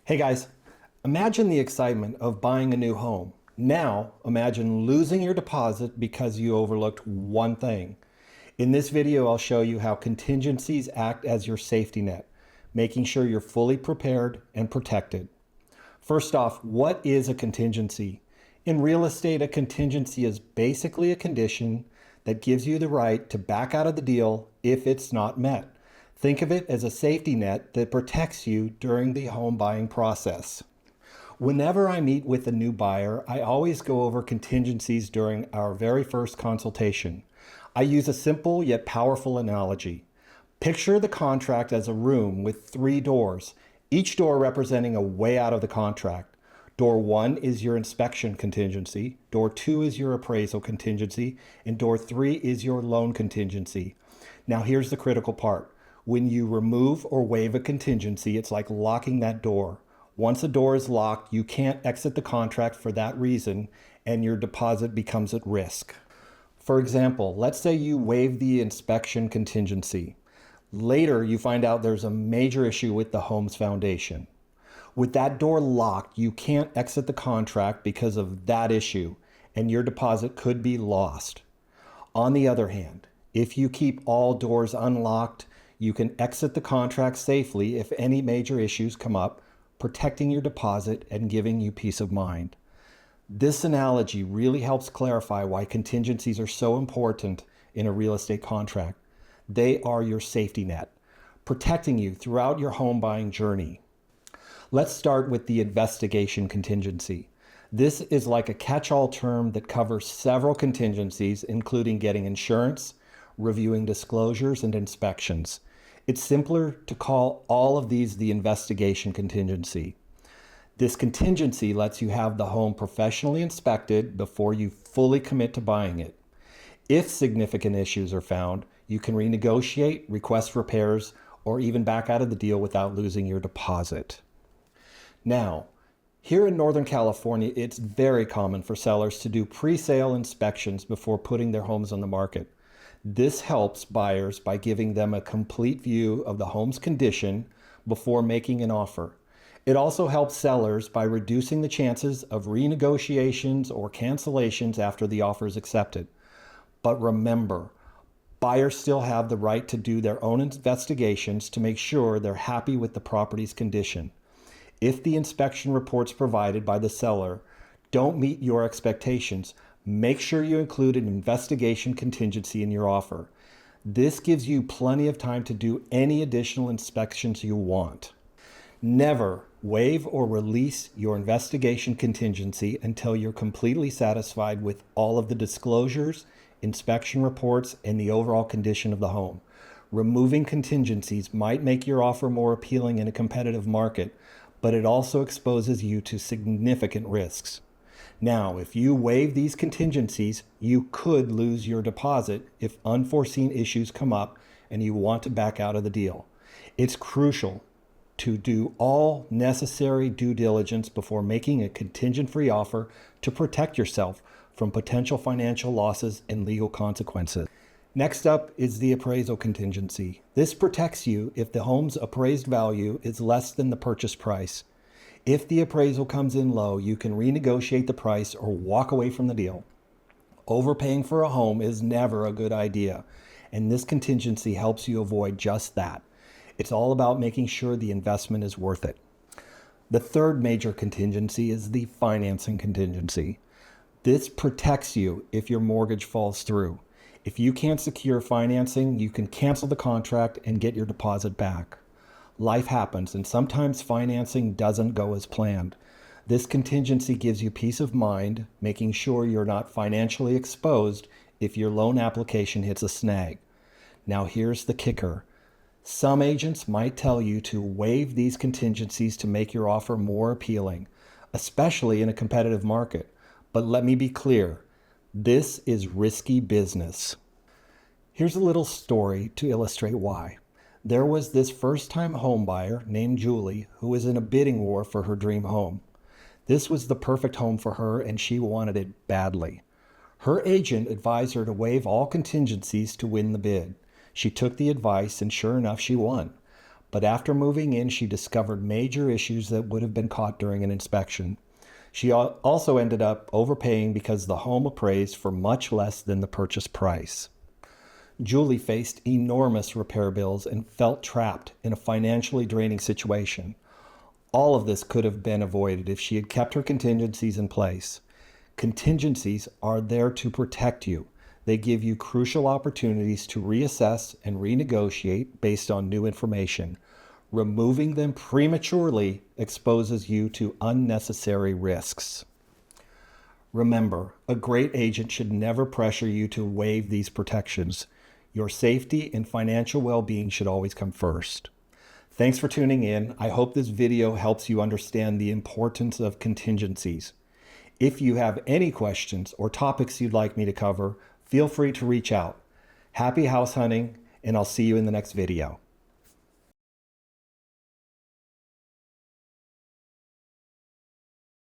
Hey guys, imagine the excitement of buying a new home. Now, imagine losing your deposit because you overlooked one thing. In this video, I'll show you how contingencies act as your safety net, making sure you're fully prepared and protected. First off, what is a contingency? In real estate, a contingency is basically a condition that gives you the right to back out of the deal if it's not met. Think of it as a safety net that protects you during the home buying process. Whenever I meet with a new buyer, I always go over contingencies during our very first consultation. I use a simple yet powerful analogy. Picture the contract as a room with 3 doors, each door representing a way out of the contract. Door 1 is your inspection contingency, door 2 is your appraisal contingency, and door 3 is your loan contingency. Now here's the critical part. When you remove or waive a contingency, it's like locking that door. Once a door is locked, you can't exit the contract for that reason, and your deposit becomes at risk. For example, let's say you waive the inspection contingency. Later, you find out there's a major issue with the home's foundation. With that door locked, you can't exit the contract because of that issue, and your deposit could be lost. On the other hand, if you keep all doors unlocked, you can exit the contract safely if any major issues come up, protecting your deposit and giving you peace of mind. This analogy really helps clarify why contingencies are so important in a real estate contract. They are your safety net, protecting you throughout your home buying journey. Let's start with the investigation contingency. This is like a catch-all term that covers several contingencies, including getting insurance, reviewing disclosures, and inspections. It's simpler to call all of these the investigation contingency. This contingency lets you have the home professionally inspected before you fully commit to buying it. If significant issues are found, you can renegotiate, request repairs, or even back out of the deal without losing your deposit. Now, here in Northern California, it's very common for sellers to do pre-sale inspections before putting their homes on the market. This helps buyers by giving them a complete view of the home's condition before making an offer. It also helps sellers by reducing the chances of renegotiations or cancellations after the offer is accepted. But remember, buyers still have the right to do their own investigations to make sure they're happy with the property's condition. If the inspection reports provided by the seller don't meet your expectations, make sure you include an investigation contingency in your offer. This gives you plenty of time to do any additional inspections you want. Never waive or release your investigation contingency until you're completely satisfied with all of the disclosures, inspection reports, and the overall condition of the home. Removing contingencies might make your offer more appealing in a competitive market, but it also exposes you to significant risks. Now, if you waive these contingencies, you could lose your deposit if unforeseen issues come up and you want to back out of the deal. It's crucial to do all necessary due diligence before making a contingent-free offer to protect yourself from potential financial losses and legal consequences. Next up is the appraisal contingency. This protects you if the home's appraised value is less than the purchase price. If the appraisal comes in low, you can renegotiate the price or walk away from the deal. Overpaying for a home is never a good idea, and this contingency helps you avoid just that. It's all about making sure the investment is worth it. The third major contingency is the financing contingency. This protects you if your mortgage falls through. If you can't secure financing, you can cancel the contract and get your deposit back. Life happens, and sometimes financing doesn't go as planned. This contingency gives you peace of mind, making sure you're not financially exposed if your loan application hits a snag. Now here's the kicker. Some agents might tell you to waive these contingencies to make your offer more appealing, especially in a competitive market. But let me be clear, this is risky business. Here's a little story to illustrate why. There was this first-time home buyer named Julie who was in a bidding war for her dream home. This was the perfect home for her, and she wanted it badly. Her agent advised her to waive all contingencies to win the bid. She took the advice, and sure enough, she won. but after moving in, she discovered major issues that would have been caught during an inspection. She also ended up overpaying because the home appraised for much less than the purchase price. Julie faced enormous repair bills and felt trapped in a financially draining situation. All of this could have been avoided if she had kept her contingencies in place. Contingencies are there to protect you. They give you crucial opportunities to reassess and renegotiate based on new information. Removing them prematurely exposes you to unnecessary risks. Remember, a great agent should never pressure you to waive these protections. Your safety and financial well-being should always come first. Thanks for tuning in. I hope this video helps you understand the importance of contingencies. If you have any questions or topics you'd like me to cover, feel free to reach out. Happy house hunting, and I'll see you in the next video.